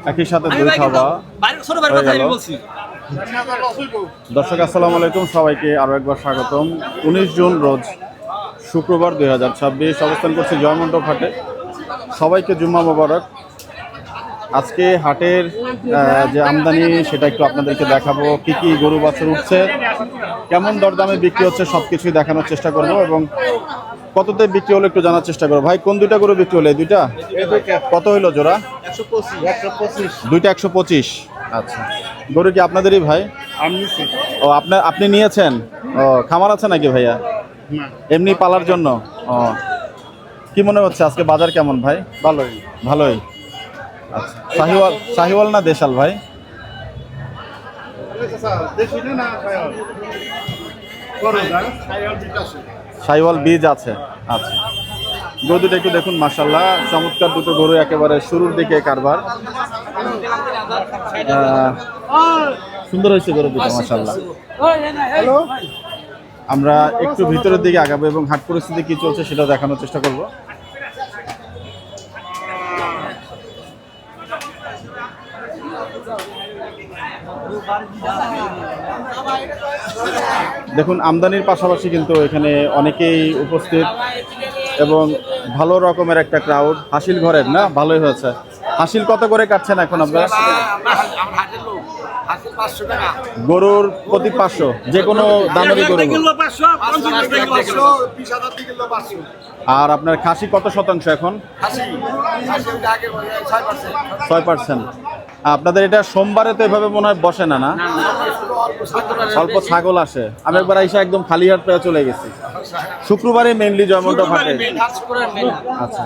একই সাথে দুই খাওয়া দর্শক আসসালামু আলাইকুম, সবাইকে আরো একবার স্বাগতম। 19 জুন রোজ শুক্রবার 2026 অবস্থান করছি জয়মন্টপ হাটে। সবাইকে জুম্মা মোবারক। আজকে হাটের যে আমদানি সেটা একটু আপনাদেরকে দেখাবো, কি কি গরু বাছুর উঠছে, কেমন দরদামে বিক্রি হচ্ছে সবকিছুই দেখানোর চেষ্টা করব এবং কততে বিক্রি হলো একটু জানার চেষ্টা করবো। ভাই কোন দুইটা গরু বিক্রি হলো? এই দুইটা কত হইলো জোড়া? 125। দুইটা 125। আচ্ছা, গরু কি আপনাদেরই ভাই? ও আপনি নিয়েছেন? ও খামার আছে নাকি ভাইয়া? এমনি পালার জন্য? ও কি মনে হচ্ছে আজকে বাজার কেমন ভাই? ভালোই ভালোই। আচ্ছা, শাহিওয়াল না দেশাল ভাই? শাহিওয়াল বীজ আছে। আচ্ছা, গরু দুটো একটু দেখুন, মাশাআল্লাহ চমৎকার দুটো গরু, একেবারে শুরুর দিকে কারবার। সুন্দর হয়েছে গরু দুটো, মাশাআল্লাহ। আমরা একটু ভিতরের দিকে আগাবো এবং হাট পরিস্থিতি কি চলছে সেটা দেখানোর চেষ্টা করব। দেখুন, আমদানির পাশাপাশি কিন্তু এখানে অনেকেই উপস্থিত এবং ভালো রকমের একটা ক্রাউড। হাসিল ঘরের না, ভালোই হয়েছে। হাসিল কত করে কাটছেন এখন আপনারা? গরুর প্রতি 500, যে কোনো দামেরই গরু। আর আপনার খাসি কত শতাংশ এখন? 6%। আপনাদের এটা সোমবারে তো এভাবে মনে হয় বসে না? না, অল্প ছাগল আসে। আমি একবার আইসা একদম খালি হাত পেয়ে চলে গেছি। শুক্রবারে মেইনলি জয়মন্টপ হাটে। আচ্ছা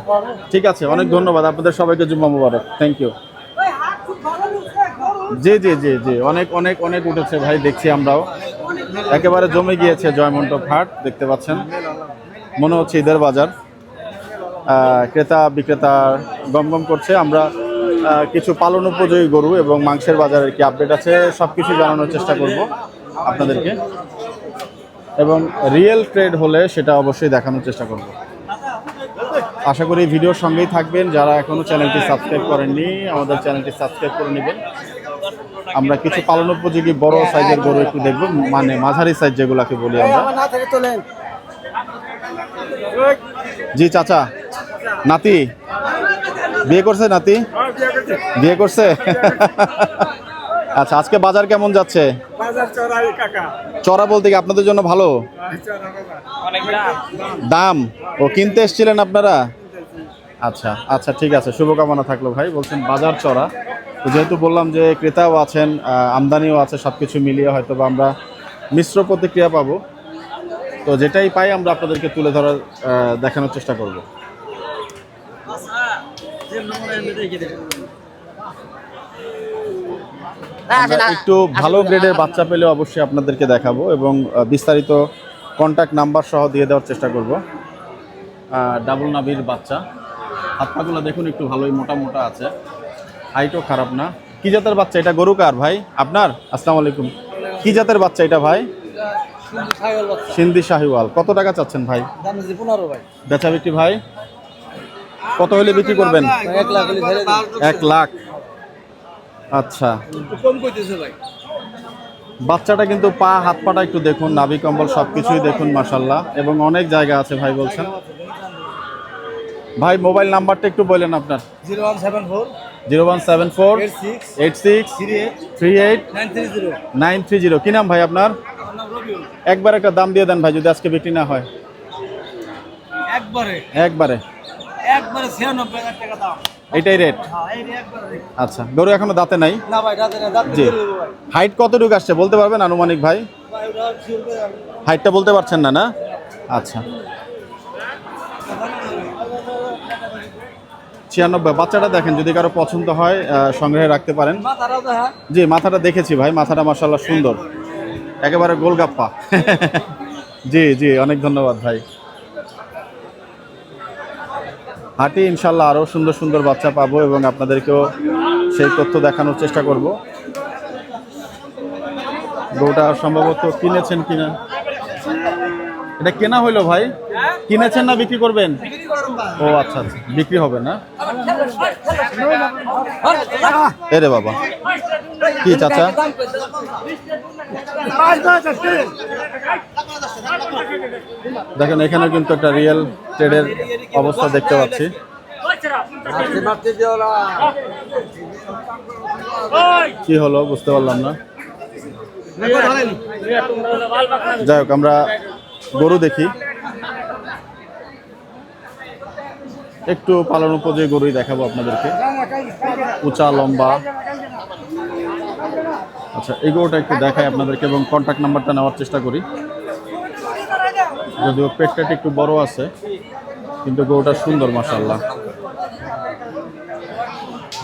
ঠিক আছে, অনেক ধন্যবাদ আপনাদের সবাইকে, জুম্মা মুবারক। Thank you. জি জি জি জি, অনেক অনেক অনেক উঠেছে ভাই, দেখছি আমরাও। একেবারে জমে গিয়েছে জয়মন্টপ হাট, দেখতে পাচ্ছেন। মনে হচ্ছে ঈদের বাজার। ক্রেতা বিক্রেতা গমগম করছে। আমরা কিছু পালন উপযোগী গরু এবং মাংসের বাজারের কি আপডেট আছে সব কিছু জানানোর চেষ্টা করব আপনাদেরকে, এবং রিয়েল ট্রেড হলে সেটা অবশ্যই দেখানোর চেষ্টা করব। আশা করি ভিডিওর সঙ্গেই থাকবেন। যারা এখনও চ্যানেলটি সাবস্ক্রাইব করেননি, আমাদের চ্যানেলটি সাবস্ক্রাইব করে নেবেন। আমরা কিছু পালন উপযোগী বড় সাইজের গরু একটু দেখব, মানে মাঝারি সাইজ যেগুলাকে বলি আমরা। জি চাচা, নাতি বিয়ে করছে? নাতি বিয়ে করছে? আচ্ছা, আজকে বাজার কেমন যাচ্ছে? চড়া বলতে কি আপনাদের জন্য ভালো? দাম? ও কিনতে এসেছিলেন আপনারা? আচ্ছা আচ্ছা, ঠিক আছে, শুভকামনা থাকলো ভাই। বলছেন বাজার চড়া, তো যেহেতু বললাম যে ক্রেতাও আছেন, আমদানিও আছে, সব কিছু মিলিয়ে হয়তো বা আমরা মিশ্র প্রতিক্রিয়া পাবো। তো যেটাই পাই আমরা আপনাদেরকে তুলে ধরার দেখানোর চেষ্টা করব। একটু ভালো গ্রেডের বাচ্চা পেলে অবশ্যই আপনাদেরকে দেখাবো এবং বিস্তারিত কন্ট্যাক্ট নাম্বার সহ দিয়ে দেওয়ার চেষ্টা করব। ডাবল নাভির বাচ্চা, হাত পাগুলো দেখুন একটু ভালোই মোটা মোটা আছে, হাইটও খারাপ না। কি জাতের বাচ্চা এটা? গরু কার ভাই? আপনার? আসসালামু আলাইকুম। কি জাতের বাচ্চা এটা ভাই? সিন্ধি শাহিওয়াল। কত টাকা চাচ্ছেন ভাই? 15 ভাই। বেচা বিক্রি ভাই কত হলে বিক্রি করবেন? 1 লাখ। আচ্ছা, বাচ্চাটা কিন্তু পা হাত পাটা একটু দেখুন, নাভি কম্বল সবকিছুই দেখুন, মাশাআল্লাহ, এবং অনেক জায়গা আছে ভাই বলছেন। ভাই মোবাইল নাম্বারটা একটু বলেন আপনার। 0174 86 38 930। কি নাম ভাই আপনার? একবার একটা দাম দিয়ে দেন ভাই, যদি আজকে বিক্রি না হয়। একবারে 96,000 টাকা দাম, এটাই রেট? আচ্ছা, গরু এখনো দাঁতে নাই? জি। হাইট কতটুকু আসছে বলতে পারবেন আনুমানিক ভাই? হাইটটা বলতে পারছেন না? না, আচ্ছা। 96। বাচ্চাটা দেখেন, যদি কারো পছন্দ হয় সংগ্রহে রাখতে পারেন। জি, মাথাটা দেখেছি ভাই, মাথাটা মাশাআল্লাহ সুন্দর, একেবারে গোলগাপ্পা। জি জি, অনেক ধন্যবাদ ভাই। হাটে ইনশাল্লাহ আরও সুন্দর সুন্দর বাচ্চা পাবো এবং আপনাদেরকেও সেই তথ্য দেখানোর চেষ্টা করব। গরুটা সম্ভবত কিনেছেন কিনা? এটা কেনা হইলো ভাই? কিনেছেন না বিক্রি করবেন? ও আচ্ছা আচ্ছা, বিক্রি হবে না? এরে বাবা, কি চাচা? দেখেন এখানে কিন্তু একটা রিয়েল ট্রেডের অবস্থা দেখতে পাচ্ছি। কি হলো বুঝতে পারলাম না। যাই হোক, আমরা গরু দেখি, একটু পালন উপযোগী গরুই দেখাবো আপনাদেরকে, উঁচা লম্বা। আচ্ছা, এই গরুটা একটু দেখাই আপনাদেরকে এবং কন্ট্যাক্ট নাম্বারটা নেওয়ার চেষ্টা করি। যদিও পেটটা একটু বড় আছে, কিন্তু গরুটা সুন্দর মাশাআল্লাহ।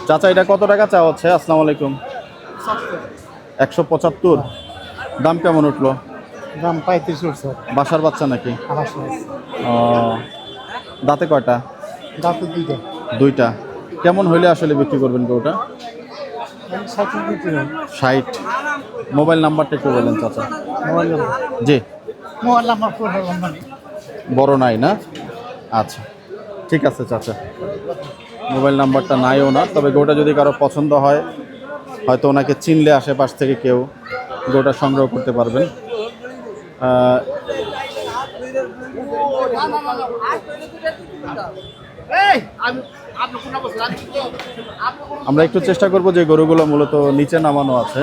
চাচা, এটা কত টাকা চাওয়া হচ্ছে? আসসালামু আলাইকুম। 175। দাম কেমন উঠলো? দাম 35 উঠছে। বাসার বাচ্চা নাকি? ও, দাঁতে কয়টা? দাঁতে দুইটা। দুইটা। কেমন হইলে আসলে বিক্রি করবেন গরুটা? 60। মোবাইল নাম্বারটা একটু বলেন চাচা। Mobile number? জি। মোবাইল নাম্বার বড় নাই না? আচ্ছা, ঠিক আছে চাচা, মোবাইল নাম্বারটা নাইও না। তবে গরুটা যদি কারো পছন্দ হয়, হয়তো ওনাকে চিনলে আশেপাশ থেকে কেউ গরুটা সংগ্রহ করতে পারবেন। আমরা একটু চেষ্টা করব যে গরুগুলো মূলত নিচে নামানো আছে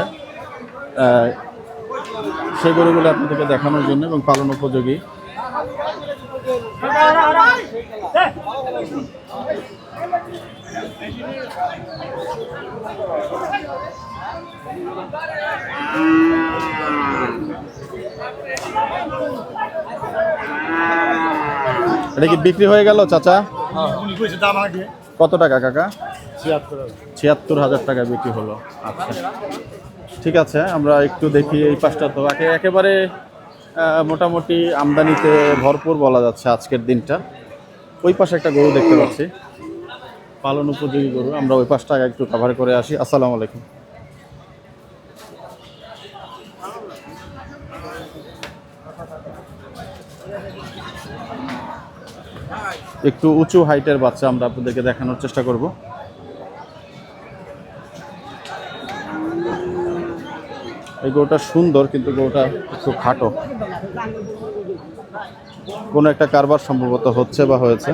সেই গরুগুলো আপনাদেরকে দেখানোর জন্য এবং পালন উপযোগী। এটা কি বিক্রি হয়ে গেল চাচা? কত টাকা কাকা? 76,000 টাকা বিক্রি হলো। আচ্ছা, ঠিক আছে, আমরা একটু দেখি এই পাশটা। তো একেবারে মোটামুটি আমদানিতে ভরপুর বলা যাচ্ছে আজকের দিনটা। ওই পাশে একটা গরু দেখতে পাচ্ছি, পালন উপযোগী গরু। আমরা ওই পাশটা একটু কভার করে আসি। আসসালামু আলাইকুম। একটু উঁচু হাইটের বাচ্চা আমরা আপনাদেরকে দেখানোর চেষ্টা করব। এই গরুটা সুন্দর, কিন্তু গরুটা একটু খাটো। কোনো একটা কারবার সম্ভবত হচ্ছে বা হয়েছে।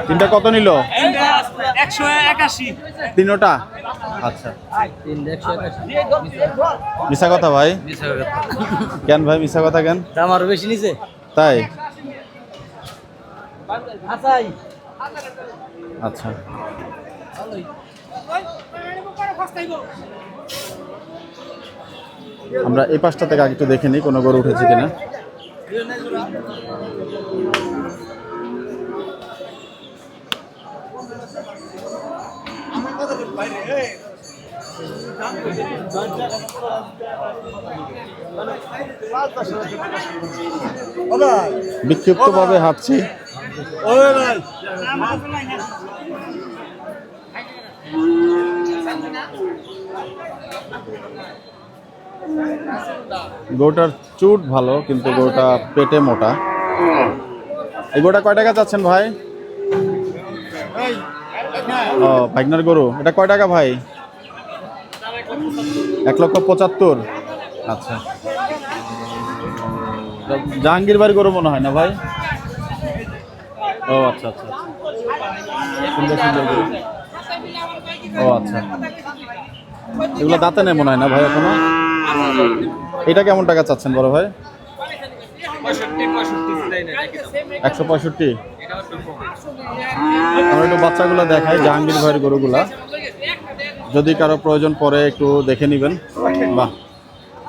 তিনটা কত নিল? 181। তিনোটা? আচ্ছা, মিশা কথা ভাই। কেন ভাই মিশা কথা কেন? দাম আরো বেশি নিছে তাই? আচ্ছা, আমরা এই পাশটা থেকে আগে একটু দেখে নিই কোনো গরু উঠেছে কিনা। বিক্ষিপ্ত ভাবে হাঁটছি। গরুটার চুট ভালো, কিন্তু গরুটা পেটে মোটা। এই গরুটা কয় টাকা চাচ্ছেন ভাই? ও, ভাইগনার গরু। এটা কয় টাকা ভাই? 1,75,000। আচ্ছা, জাহাঙ্গীর বাড়ির গরু মনে হয় না ভাই? ও আচ্ছা আচ্ছা, সুন্দর সুন্দর গরু। ও আচ্ছা, এগুলো দাঁতে নেই মনে হয় না ভাই এখনো? এটা কেমন টাকা চাচ্ছেন বড় ভাই? 165। আমরা একটু বাচ্চাগুলো দেখাই, জাহাঙ্গীর ভাইয়ের গরুগুলা। যদি কারো প্রয়োজন পড়ে একটু দেখে নেবেন। বাহ,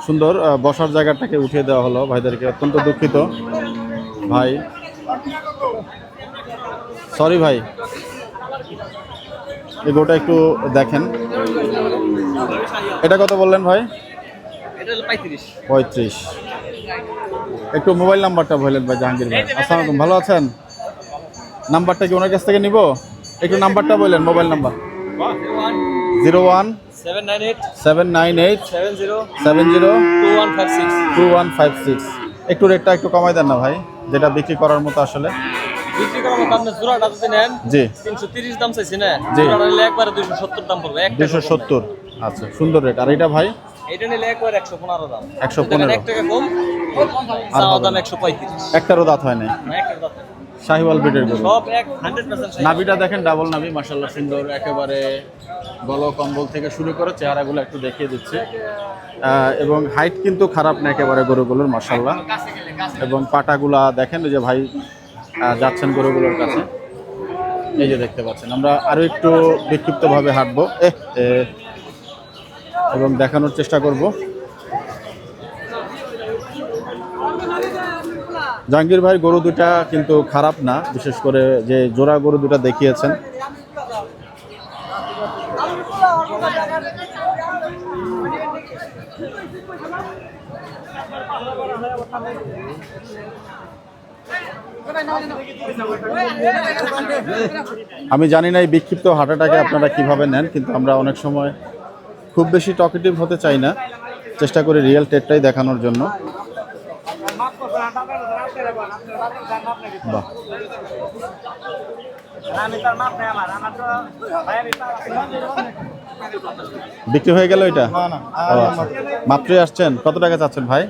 সুন্দর। বসার জায়গাটাকে উঠিয়ে দেওয়া হলো ভাইদেরকে, অত্যন্ত দুঃখিত ভাই, সরি ভাই। এই গরুটা একটু দেখেন। এটা কত বললেন ভাই? এটা হলো 35। 35। একটু মোবাইল নাম্বারটা বললেন ভাই জাহাঙ্গীর ভাই। আসসালামু আলাইকুম, ভালো আছেন? নাম্বারটা কি ওনার কাছ থেকে নিব? একটু নাম্বারটা বললেন, মোবাইল নাম্বার। 01 798 798 70 70 2156। 2156। একটু রেটটা একটু কমাই দেন না ভাই, যেটা বিক্রি করার মতো আসলে। বিক্রি করার মতো আপনি জোড়াটা যদি নেন জি 330 দাম চাইছি না, জি। জোড়াটা নিলে একবারে 270 দাম পড়বে। একটা 270। আচ্ছা, সুন্দর রেট। আর এটা ভাই? এটা নিলে একবারে 115 দাম। 115 1 টাকা কম, আর চাওয়া হবে দাম না। 135। একটারও দাঁত হয় নাই। না একটা দাম। শাহিওয়াল ব্রিডের গরু। সব 100% নাভিটা দেখেন, ডাবল নাভি, মাশাআল্লাহ সুন্দর একেবারে। গল কম্বল থেকে শুরু করে চেহারাগুলো একটু দেখিয়ে দিচ্ছে। এবং হাইট কিন্তু খারাপ না একেবারে গরুগুলোর, মাশাআল্লাহ। এবং পাটাগুলা দেখেন, ওই যে ভাই যাচ্ছেন গরুগুলোর কাছে, এই যে দেখতে পাচ্ছেন। আমরা আরো একটু বিক্ষিপ্তভাবে হাঁটবো এবং দেখানোর চেষ্টা করব। জাহাঙ্গীর ভাই গরু দুটা কিন্তু খারাপ না, বিশেষ করে যে জোড়া গরু দুটা দেখিয়েছেন। আমি জানি না এই বিক্ষিপ্ত হাঁটাটাকে আপনারা কিভাবে নেন, কিন্তু আমরা অনেক সময় খুব বেশি টকেটিভ হতে চাই না, চেষ্টা করি রিয়েল টেটটাই দেখানোর জন্য। বাহ, বিক্রি হয়ে গেল এটা? ও আচ্ছা। মাত্রই আসছেন? কত টাকা চাচ্ছেন ভাই?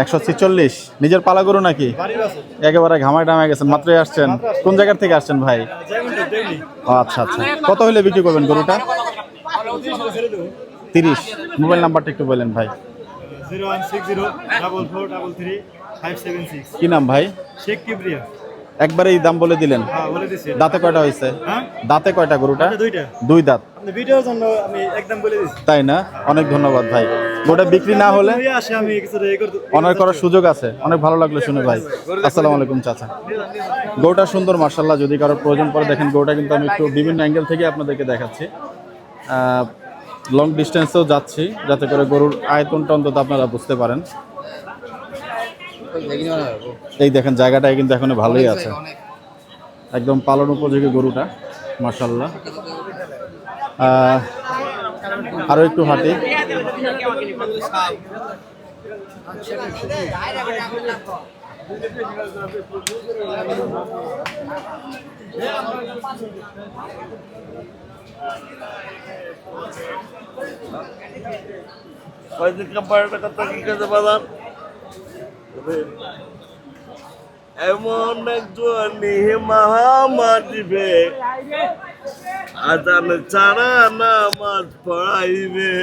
146। নিজের পালা গরু নাকি? একেবারে ঘামায় টামায় গেছেন, মাত্রই আসছেন। কোন জায়গার থেকে আসছেন ভাই? ও আচ্ছা আচ্ছা। কত হলে বিক্রি করবেন গরুটা? 30। মোবাইল নাম্বারটা একটু বলেন ভাই। 016044333576। কি নাম ভাই? শেখ কিবরিয়া। একবারেই দাম বলে দিলেন। হ্যাঁ বলে দিছি। দাঁতে কয়টা হয়েছে? হ্যাঁ দাঁতে কয়টা গরুটা? দুইটা। 2 দাঁত। আপনি ভিডিওর জন্য আমি একদম বলে দিছি। তাই না? অনেক ধন্যবাদ ভাই। গরুটা বিক্রি না হলে হয়ে আসে আমি কিছু এই করতে অনার করার সুযোগ আছে। অনেক ভালো লাগলো শুনে ভাই। আসসালামু আলাইকুম চাচা। গরুটা সুন্দর মার্শাল্লাহ, যদি কারোর প্রয়োজন পড়ে দেখেন গরুটা কিন্তু আমি একটু বিভিন্ন অ্যাঙ্গেল থেকে আপনাদেরকে দেখাচ্ছি। লং ডিস্টেন্সেও যাচ্ছি যাতে করে গরুর আয়তনটা অন্তত আপনারা বুঝতে পারেন। এই দেখেন জায়গাটায় কিন্তু এখনো ভালোই আছে, একদম পালন উপযোগী গরুটা মার্শাল্লাহ। আরো একটু হাঁটি। এমন একজন মহামারিবে আজান ছাড়া নামাজ পড়াইবে।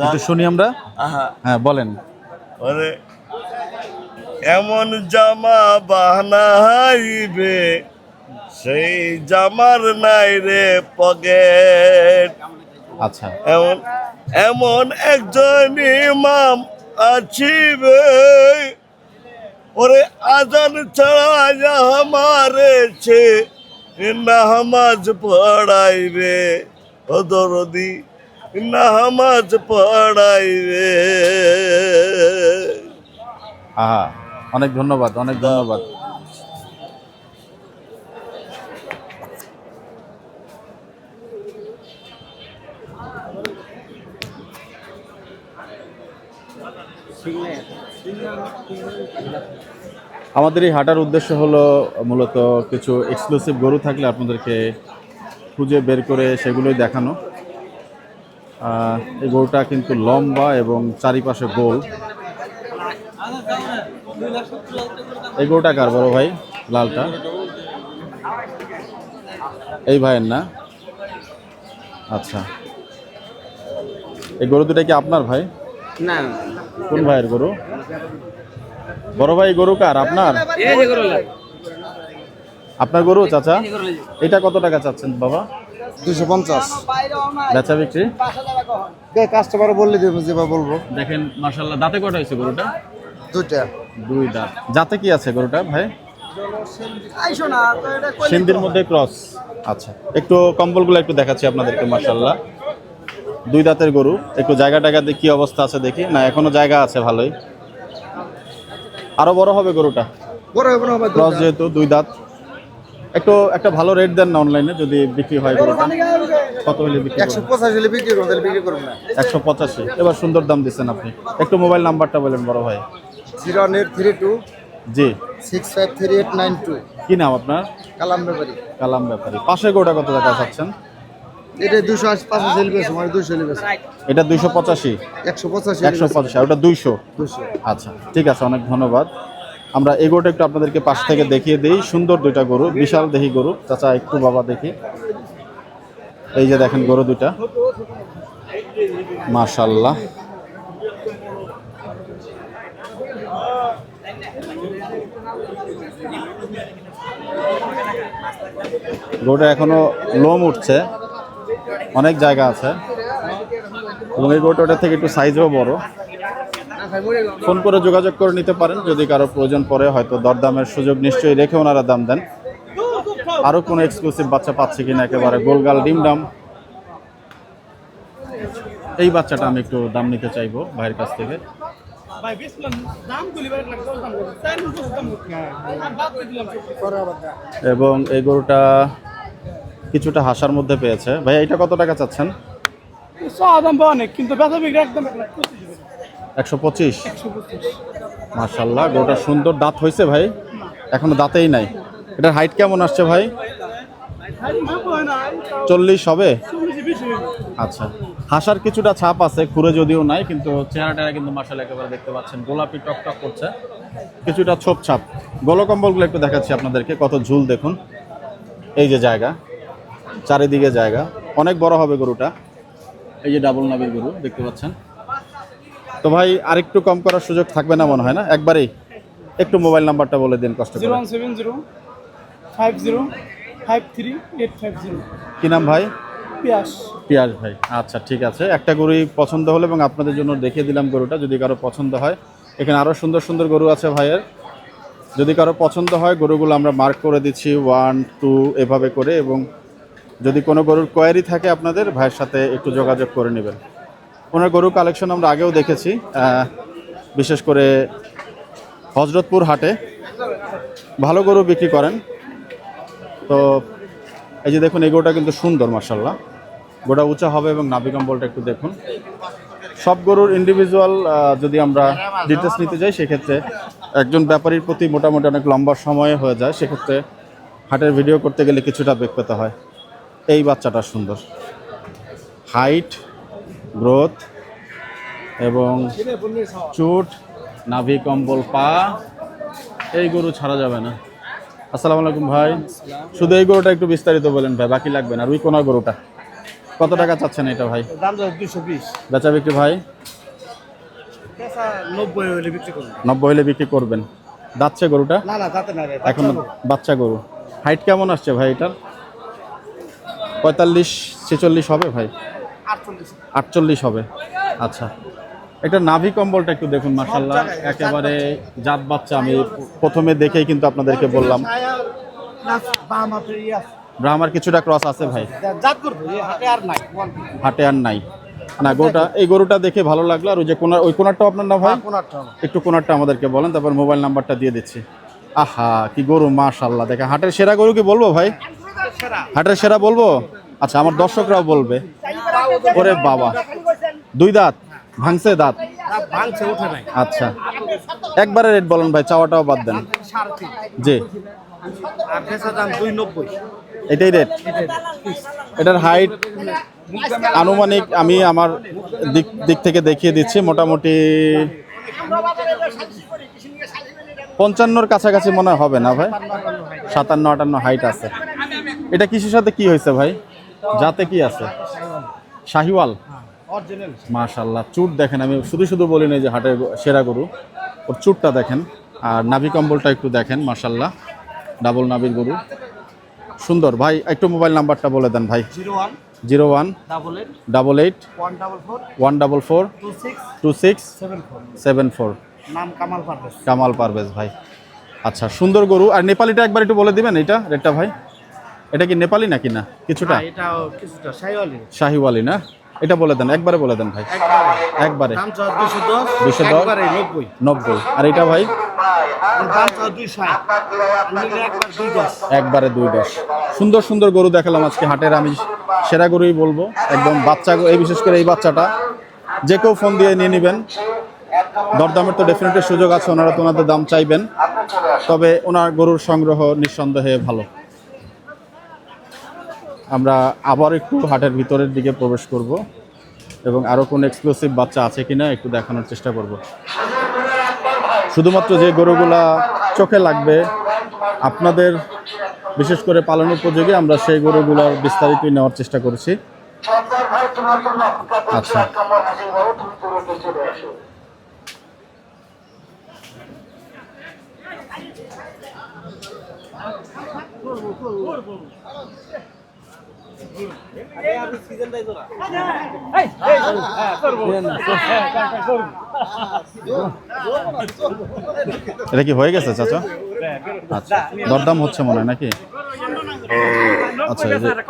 একটু শুনি আমরা। আহা হ্যাঁ বলেন। ওরে এমন জামা বানাইবে সেই জামার নাই রে পকেট। আচ্ছা, এমন এমন একজন ইমাম আছিবে ওরে আজান ছাড়া আমারে ছে নামাজ পড়াইবে। ও দরদি নামাজ পড়াইবে। আহা, অনেক ধন্যবাদ, অনেক ধন্যবাদ। আমাদের এই হাঁটার উদ্দেশ্য হলো মূলত কিছু এক্সক্লুসিভ গরু থাকলে আপনাদেরকে খুঁজে বের করে সেগুলোই দেখানো। এই গরুটা কিন্তু লম্বা এবং চারিপাশে গোল। এই গরুটা কার বড় ভাই? লালটা এই ভাইয়ের না? আচ্ছা, এই গরু দুটা কি আপনার ভাই? না কোন ভাইয়ের গরু? বড় ভাই গরু কার? আপনার? এই যে করলা আপনার গরু চাচা? এটা কত টাকা চাচ্ছেন বাবা? 250। বেচা বিক্রি? কাস্টমার বললে যেভাবে বলবো। দেখেন মাশাআল্লাহ, দাঁতে কয়টা হয়েছে গরুটা? 2টা। 2 দাঁত। যাতে কি আছে গরুটা ভাই? সিন্ধির মধ্যে ক্রস। আচ্ছা, একটু কম্বলগুলো একটু দেখাচ্ছি আপনাদেরকে। মাশাআল্লাহ, দুই দাঁতের গরু। একটু জায়গা টায়গা কি অবস্থা আছে দেখি। না, এখনো জায়গা আছে ভালোই। আরো বড় হবে গরুটা, বড় হবে না ভাই, ক্রস যেহেতু, দুই দাঁত। একটু একটা ভালো রেট দেন না অনলাইনে যদি বিক্রি হয় গরুটা। কত হলে বিক্রি করবেন? 185 হলে বিক্রি করব, তাহলে বিক্রি করব না। 185। এবার সুন্দর দাম দিচ্ছেন আপনি। একটু মোবাইল নাম্বারটা বলেন বড় ভাই। 09832 জি, 653892। কি নাম আপনার? কালাম ব্যাপারী। কালাম ব্যাপারী। পাশের গরুটা কত টাকা চাচ্ছেন? এটা 285 হলে বেশ, আমার 200 হলে বেশ। এটা 285। 185 185, ওটা 200। 200। আচ্ছা, ঠিক আছে, অনেক ধন্যবাদ। আমরা এই গরুটা একটু আপনাদেরকে পাশ থেকে দেখিয়ে দিই। সুন্দর দুইটা গরু, বিশাল দেহি গরু। চাচা একটু বাবা দেখি। এই যে দেখেন গরু দুইটা, মাশাআল্লাহ। গরুটা এখনো লোম উঠছে, অনেক জায়গা আছে এবং এই গরুটা থেকে একটু সাইজও বড়। ফোন করে যোগাযোগ করে নিতে পারেন যদি কারো প্রয়োজন পড়ে। হয়তো দরদামের সুযোগ নিশ্চয়ই রেখে ওনারা দাম দেন। আরো কোনো এক্সক্লুসিভ বাচ্চা পাচ্ছে কিনা, একেবারে গোলগাল ডিম ডাম। এই বাচ্চাটা আমি একটু দাম নিতে চাইবো ভাইয়ের কাছ থেকে। এবং এই গরুটা কিছুটা হাসার মধ্যে পেয়েছে। ভাই এটা কত টাকা চাচ্ছেন? অনেক, কিন্তু বেচা বিক্রি একদম 125। মাশাআল্লাহ, গরুটা সুন্দর। দাঁত হয়েছে ভাই? এখনো দাঁতেই নাই। এটার হাইট কেমন আসছে ভাই? 40 হবে? আচ্ছা, হাসার কিছুটা ছাপ আছে, খুরে যদিও নাই, কিন্তু চেহারাটা কিন্তু মাশাআল্লাহ একেবারে দেখতে পাচ্ছেন গোলাপি টকটক করছে, কিছুটা ছোপ ছাপ। গলকম্বলগুলো একটু দেখাচ্ছি আপনাদেরকে, কত ঝুল দেখুন। এই যে জায়গা, চারিদিকে জায়গা, অনেক বড় হবে গরুটা। এই যে ডাবল নাভির গরু দেখতে পাচ্ছেন। তো ভাই আরেকটু কম করার সুযোগ থাকবে না মনে হয় না? একবারেই একটু মোবাইল নাম্বারটা বলে দিন কষ্ট করে। 0170 কি নাম ভাই? পিয়াস। পিয়াস ভাই। আচ্ছা, ঠিক আছে। একটা গরুই পছন্দ হলো এবং আপনাদের জন্য দেখিয়ে দিলাম গরুটা। যদি কারো পছন্দ হয়, এখানে আরও সুন্দর সুন্দর গরু আছে ভাইয়ের। যদি কারো পছন্দ হয়, গরুগুলো আমরা মার্ক করে দিচ্ছি 1, 2 এভাবে করে। এবং যদি কোনো গরুর কোয়ারি থাকে আপনাদের, ভাইয়ের সাথে একটু যোগাযোগ করে নেবেন। ওনার গরু কালেকশন আমরা আগেও দেখেছি, বিশেষ করে হজরতপুর হাটে ভালো গরু বিক্রি করেন। তো এই যে দেখুন, এই গরুটা কিন্তু সুন্দর মাশাআল্লাহ। গোটা উঁচা হবে এবং নাভি কম্বলটা একটু দেখুন। সব গরুর ইন্ডিভিজুয়াল যদি আমরা ডিটেলস নিতে যাই, সেক্ষেত্রে একজন ব্যাপারীর প্রতি মোটামুটি অনেক লম্বা সময় হয়ে যায়। সেক্ষেত্রে হাটের ভিডিও করতে গেলে কিছুটা বেগ পেতে হয়। এই বাচ্চাটা সুন্দর, হাইট, গ্রোথ এবং চুট, নাভি কম্বল, পা। এই গরু ছাড়া যাবে না। আসসালামু আলাইকুম ভাই। শুধু এই গরুটা একটু বিস্তারিত বলেন ভাই, বাকি লাগবে না। রুই কোনা গরুটা কত টাকা চাচ্ছেন এটা ভাই? দাম 220। বেচা বিক্রি ভাই? 90 হলে বিক্রি করব। 90 হলে বিক্রি করবেন। দাঁতছে গরুটা? না না, যাতে না রে, এখন বাচ্চা গরু। হাইট কেমন আসছে ভাই এটার? 45-46 হবে ভাই? 48 হবে। আচ্ছা, এটা নাভি কম্বলটা একটু দেখুন মাশাআল্লাহ, একেবারে জাত বাচ্চা। আমি প্রথমে দেখেই কিন্তু আপনাদেরকে বললাম ব্রাহ্মার কিছুটা ক্রস আছে ভাই, হাটে আর নাই। না, গরুটা, এই গরুটা দেখে ভালো লাগলো। আর ওই যে কোনার, ওই কোনারটাও আপনার না ভাই? একটু কোনারটা আমাদেরকে বলেন, তারপর মোবাইল নাম্বারটা দিয়ে দিচ্ছি। আহা, কি গরু মাশাআল্লাহ। দেখে হাটের সেরা গরু কি বলবো ভাই? হাটের সেরা বলবো? আচ্ছা, আমার দর্শকরাও বলবে। ওরে বাবা, দুই দাঁত ভাঙছে? দাঁত ভাঙছে, ওঠে নাই। আচ্ছা, একবারে রেট বলেন ভাই, চাওয়াটাও বাদ দেন। জি, আর বেচা দাম 290। এটাই রেট। এটার হাইট আনুমানিক আমি আমার দিক থেকে দেখিয়ে দিচ্ছি, মোটামুটি 55-র কাছাকাছি মনে হবে না ভাই? 57-58 হাইট আছে। এটা কিসের সাথে কি হয়েছে ভাই? যাতে কি আছে? শাহিওয়াল। মাশাআল্লাহ, চুট দেখেন। আমি শুধু শুধু বলি না যে হাটের সেরা গরু, ওর চুটটা দেখেন। আর নাভি কম্বলটা একটু দেখেন মাশাআল্লাহ, ডাবল নাভির গরু, সুন্দর। ভাই একটু মোবাইল নাম্বারটা বলে দেন ভাই। 01-88 144 2674। নাম কামাল পারভেজ। কামাল পারভেজ ভাই। আচ্ছা, সুন্দর গরু। আর নেপালিটা একবার একটু বলে দিবেন, এটা রেটটা ভাই? এটা কি নেপালি নাকি না কিছুটা? এটাও কিছুটা শাহিওয়ালি। শাহিওয়ালি না? এটা বলে দেন, একবারে বলে দেন ভাই। একবারে দাম চাওয়া 210, 210, একবারে 90। 90। আর এটা ভাই? দাম চাওয়া 260, নিলে একবার 210। একবারে 210। সুন্দর সুন্দর গরু দেখালাম আজকে হাটের, আমি সেরা গরুই বলবো। একদম বাচ্চা, এই বিশেষ করে এই বাচ্চাটা যে কেউ ফোন দিয়ে নিয়ে নেবেন। দরদামের তো ডেফিনেটলি সুযোগ আছে, ওনারা তো ওনাদের দাম চাইবেন, তবে ওনার গরুর সংগ্রহ নিঃসন্দেহে ভালো। আমরা আবার একটু হাটের ভিতরের দিকে প্রবেশ করব এবং আরও কোনো এক্সক্লুসিভ বাচ্চা আছে কিনা একটু দেখানোর চেষ্টা করব। শুধুমাত্র যে গরুগুলা চোখে লাগবে আপনাদের, বিশেষ করে পালন উপযোগী, আমরা সেই গরুগুলোর বিস্তারিত নেওয়ার চেষ্টা করেছি। আচ্ছা, এটা কি হয়ে গেছে চাচা? আচ্ছা, দরদাম হচ্ছে মনে হয় নাকি? আচ্ছা,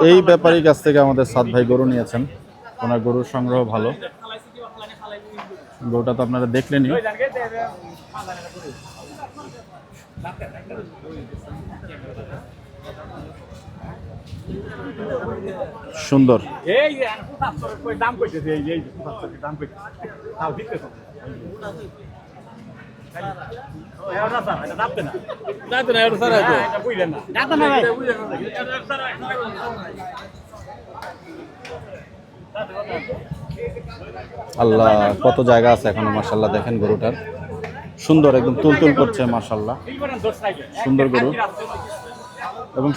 এই ব্যাপারীর কাছ থেকে আমাদের সাদ ভাই গরু নিয়েছেন, ওনার গরুর সংগ্রহ ভালো। গরুটা তো আপনারা দেখলেনই। সুন্দর। আল্লাহ, কত জায়গা আছে এখনো, মাশাআল্লাহ। দেখেন গরুটার সুন্দর, একদম তুলতুল করছে, মাশাআল্লাহ। সুন্দর গরু। এবং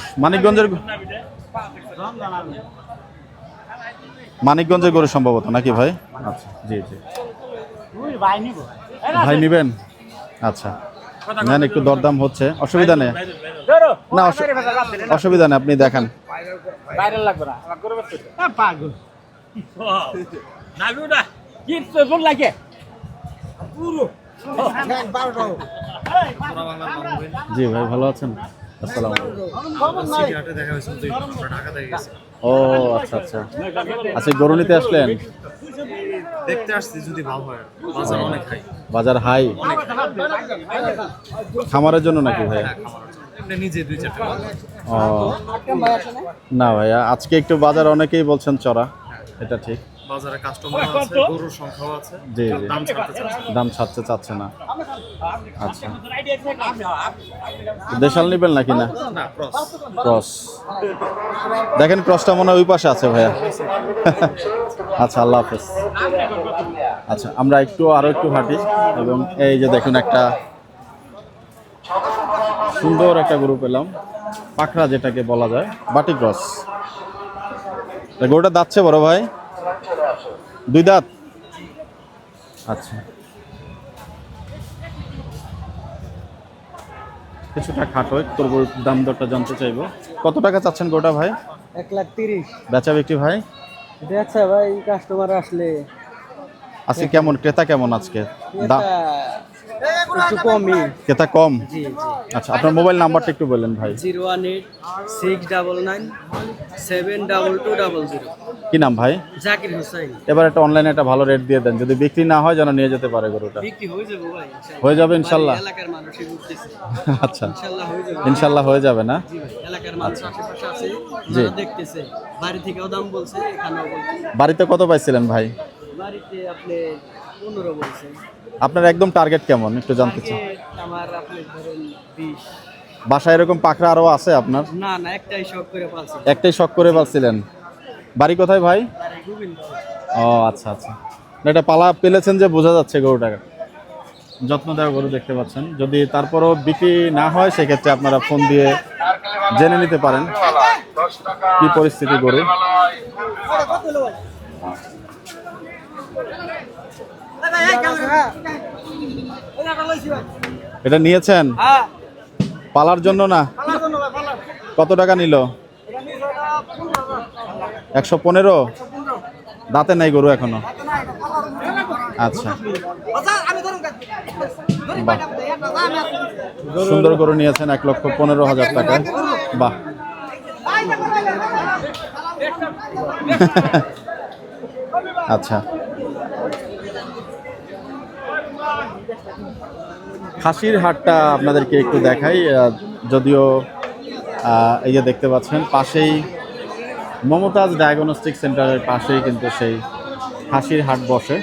মানিকগঞ্জের গরু সম্ভবত নাকি ভাই? আচ্ছা, জি জি। ভাই নিবেন? আচ্ছা, নেন, একটু দরদাম হচ্ছে, অসুবিধা নেই না, অসুবিধা নেই, আপনি দেখান। জি ভাই, ভালো আছেন? আসসালামু আলাইকুম। ও আচ্ছা আচ্ছা আচ্ছা, গরু নিতে আসলেন? দেখতে আসছি যদি ভালো হয়। বাজার অনেক হাই। বাজার হাই খামারের জন্য নাকি ভাই? আপনি নিজে 2-4টা। ও না ভাইয়া, আজকে একটু বাজার অনেকেই বলছেন চড়া, এটা ঠিক। বাজারে কাস্টমার আছে, গরুর সংখ্যাও আছে। জি জি, দাম ছাড়তে চাচ্ছে না। দাম ছাড়তে চাচ্ছে না। আচ্ছা, দেশাল নিবেন নাকি না? না, ক্রস। ক্রস দেখেন, ক্রসটা মনে হয় ওই পাশে আছে ভাইয়া। আচ্ছা, আল্লাহ হাফেজ। আচ্ছা, আমরা আরো একটু হাঁটি এবং এই যে দেখুন, একটা সুন্দর একটা গরু পেলাম, পাখরা যেটাকে বলা যায়, বাটি ক্রস। গরুটা দাঁতছে বড় ভাই? 2 দাঁত। আচ্ছা, কিছুটা খাটো, তোর গরুর দাম দরটা জানতে চাইবো। কত টাকা চাচ্ছেন গরুটা ভাই? 1,30,000 বেচা বিক্রি ভাই? আচ্ছা ভাই, কাস্টমার আসলে আজকে কেমন ক্রেতা, কেমন আজকে দাম? একটু কমই। ক্রেতা কম? জি জি। আচ্ছা, আপনার মোবাইল নাম্বারটা একটু বললেন ভাই। 018-699-72200। কি নাম ভাই? জাকির হোসেন। এবার একটা অনলাইনে একটা ভালো রেট দিয়ে দেন, যদি বিক্রি না হয় যেন নিয়ে যেতে পারে গরুটা। বিক্রি হয়ে যাবে ভাই, ইনশাআল্লাহ। হয়ে যাবে ইনশাল্লাহ? এলাকার মানুষই ঘুরতেছে। আচ্ছা, ইনশাআল্লাহ হয়ে যাবে। ইনশাল্লাহ হয়ে যাবে না? জি ভাই, এলাকার মানুষ আশেপাশে আছে, জি। যারা দেখতেছে, বাড়ি থেকেও দাম বলছে, এখানেও বলছে। বাড়িতে কত পাইছিলেন ভাই? বাড়িতে আপনি 15 বলছে। আপনার একদম টার্গেট কেমন একটু জানতে চাই। আমার আপনি ধরেন 20। বাসায় এরকম পাখরা আরো আছে আপনার? না না, একটাই শখ করে পালছি। একটাই শখ করে পাচ্ছিলেন? বাড়ি কোথায় ভাই? গোবিন্দ। ও আচ্ছা আচ্ছা, না, এটা পালা পেলেছেন যে বোঝা যাচ্ছে, গরুটাকে যত্ন দেওয়া গরু দেখতে পাচ্ছেন। যদি তারপরও বিক্রি না হয় সেক্ষেত্রে আপনারা ফোন দিয়ে জেনে নিতে পারেন কি পরিস্থিতি গরু। এটা নিয়েছেন পালার জন্য না? কত টাকা নিল? 115। দাঁতে নাই গরু এখনো? আচ্ছা, বাহ, সুন্দর গরু নিয়েছেন 1,15,000 টাকায়। বাহ, আচ্ছা। খাসির হাটটা আপনাদেরকে একটু দেখাই, যদিও এই যে দেখতে পাচ্ছেন পাশেই মমতাজ ডায়াগনস্টিক সেন্টারের পাশেই কিন্তু সেই হাসির হাট বসে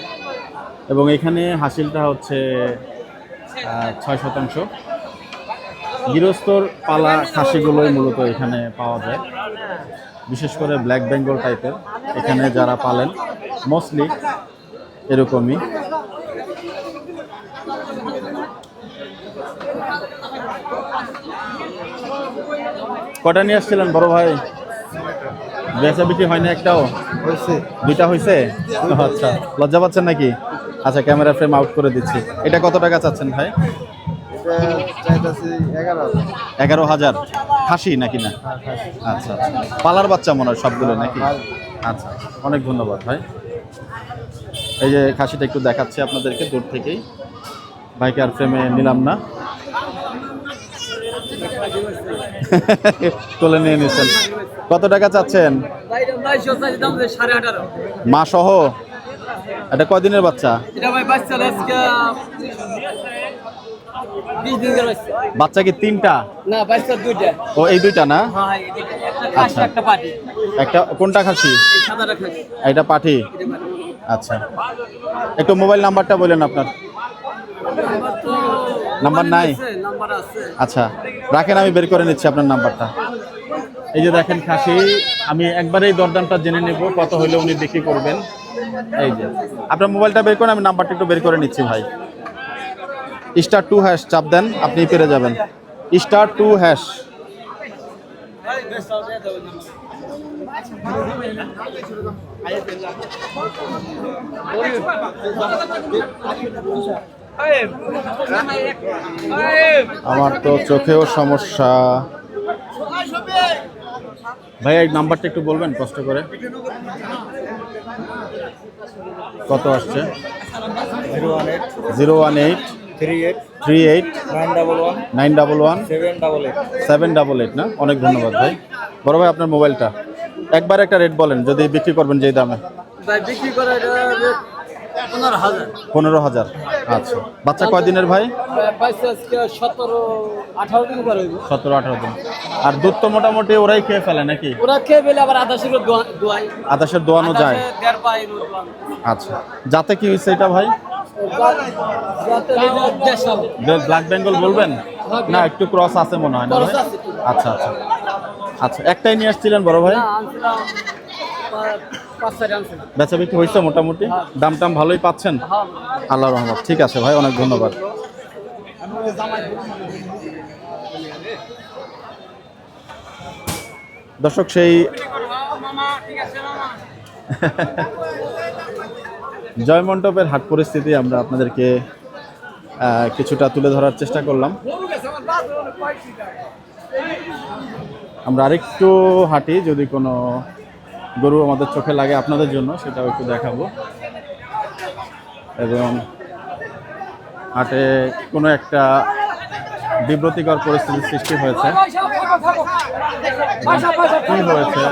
এবং এখানে হাসিলটা হচ্ছে 6%। গৃহস্থর পালা খাসিগুলোই মূলত এখানে পাওয়া যায়, বিশেষ করে ব্ল্যাক বেঙ্গল টাইপের। এখানে যারা পালেন মোস্টলি এরকমই। কটা নিয়ে আসছিলেন বড় ভাই? বেচা বিক্রি হয়নি একটাও? হয়েছে 2টা হয়েছে? আচ্ছা, লজ্জা পাচ্ছেন নাকি? আচ্ছা, ক্যামেরা ফ্রেম আউট করে দিচ্ছি। এটা কত টাকা চাচ্ছেন ভাই? এটা চাইতেছি 11,000। 11,000 খাসি নাকি না? আচ্ছা আচ্ছা, পালার বাচ্চা মনে হয় সবগুলো নাকি? আচ্ছা, অনেক ধন্যবাদ ভাই। এই যে খাসিটা একটু দেখাচ্ছি আপনাদেরকে দূর থেকেই, ভাইকে আর ফ্রেমে নিলাম না। তুলে নিয়ে নিচ্ছেন। কত টাকা চাচ্ছেন? মা সহ? এটা কয়দিনের বাচ্চা? বাচ্চা কি 3টা? না, বাচ্চা 2টা। ও, এই 2টা না? আচ্ছা, একটা পাটি, একটা কোনটা খাসি? সাদাটা খাসি। এটা পাঠি। আচ্ছা, একটু মোবাইল নাম্বারটা বলেন আপনার। নাম্বার নাই? নাম্বার আছে। আচ্ছা, রাখেন, আমি বের করে নিচ্ছি আপনার নাম্বারটা। এই যে দেখেন খাসি, আমি একবারেই দরদামটা জেনে নেব কত হলে উনি বিক্রি করবেন। এই যে আপনার মোবাইলটা বের করেন, আমি নাম্বারটা একটু বের করে নিচ্ছি ভাই। *2# চাপ দেন, আপনি পেরে যাবেন। *2#। আমার তো চোখেও সমস্যা ভাই, এই নাম্বারটা একটু বলবেন কষ্ট করে। কত আসছে? 018 38 911 788 না? অনেক ধন্যবাদ ভাই। বড় ভাই, আপনার মোবাইলটা একবার একটা রেট বলেন যদি বিক্রি করবেন যেই দামে। বিক্রি করে 15,000। 15,000। আচ্ছা, বাচ্চা কয়দিনের ভাই? 17-18 দিন করে হইব। 17-18 দিন। আর দুধ তো মোটামুটি ওরাই খেয়ে ফেলে নাকি? ওরা খেয়ে ফেলে, আবার আদাশের দোয়াই, আদাশের দোয়ানো যায়? আচ্ছা, যাতে কি হয়েছে এটা ভাই? ব্ল্যাক বেঙ্গল বলবেন না? একটু ক্রস আছে মনে হয় না ভাই? আচ্ছা আচ্ছা আচ্ছা, একটাই নিয়ে আসছিলেন বড় ভাই? বেচা বিক্রি হয়েছে মোটামুটি? দাম টাম ভালোই পাচ্ছেন? আল্লাহর রহমত। ঠিক আছে ভাই, অনেক ধন্যবাদ। দর্শক, সেই জয়মন্টপের হাট পরিস্থিতি আমরা আপনাদেরকে কিছুটা তুলে ধরার চেষ্টা করলাম। আমরা আরেকটু হাঁটি, যদি কোনো গরু আমাদের চোখে লাগে আপনাদের জন্য সেটাও একটু দেখাবো। এবং হাটে কোনো একটা বিব্রতিকর পরিস্থিতির সৃষ্টি হয়েছে। কি হয়েছে?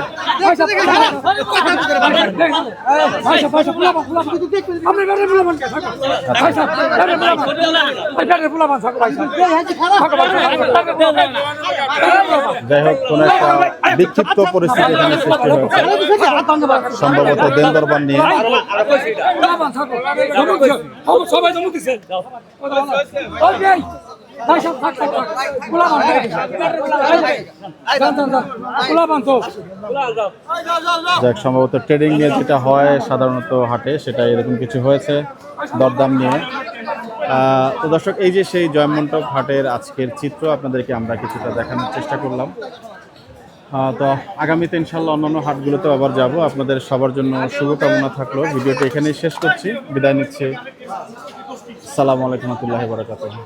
যাই হোক, কোন একটা বিক্ষিপ্ত পরিস্থিতি এখানে সৃষ্টি হয়েছে, সম্ভবত দেন দরবার নিয়ে। যাক, সম্ভবত ট্রেডিং নিয়ে যেটা হয় সাধারণত হাটে, সেটা এরকম কিছু হয়েছে দরদাম নিয়ে। তো দর্শক, এই যে সেই জয়মন্টপ হাটের আজকের চিত্র আপনাদেরকে আমরা কিছুটা দেখানোর চেষ্টা করলাম। তো আগামীতে ইনশাল্লাহ অন্যান্য হাটগুলোতেও আবার যাব। আপনাদের সবার জন্য শুভকামনা থাকলো। ভিডিওটি এখানেই শেষ করছি, বিদায় নিচ্ছি। আসসালামু আলাইকুম ওয়া রাহমাতুল্লাহি ওয়া বারাকাতুহু।